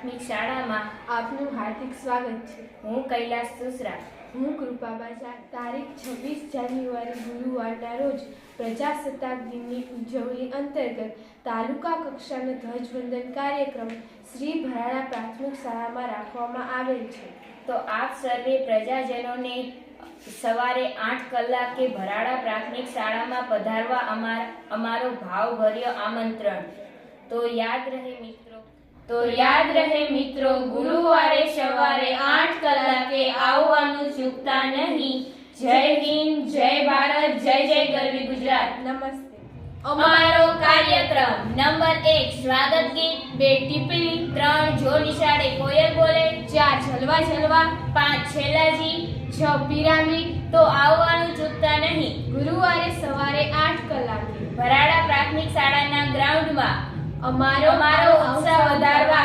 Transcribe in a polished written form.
પ્રાથમિક શાળામાં આપનું હાર્દિક સ્વાગત છે. હું કૈલાસ સુસરા. હું કૃપાબા. તારીખ 26 જાન્યુઆરી ગુરુવારના રોજ પ્રજાસત્તાક દિનની ઉજવણી અંતર્ગત તાલુકા કક્ષાનો ધ્વજવંદન કાર્યક્રમ શ્રી ભરાડા પ્રાથમિક શાળામાં રાખવામાં આવેલ છે. તો આપ સર્વે પ્રજાજનોને સવારે 8 કલાકે ભરાડા પ્રાથમિક શાળામાં પધારવા અમારો ભાવભર્યો આમંત્રણ. તો યાદ રહે મિત્રો, ગુરુવારે સવારે 8 કલાકે આવવાનું ચૂકતા નહીં. જય હિન્દ, જય ભારત, જય જય ગરવી ગુજરાત. નમસ્તે. અમારો કાર્યક્રમ નંબર 1 સ્વાગત ગીત, 2 ટિપ્પણી, 3 જો નિશાળે કોયલ બોલે, 4 જલવા જલવા, 5 છેલાજી, 6 પિરામિડ. તો આવવાનું ચૂકતા નહીં. ગુરુવારે સવારે 8 કલાકે ભરાડા પ્રાથમિક શાળાના ગ્રાઉન્ડમાં અમારો ઉત્સાહ વધારવા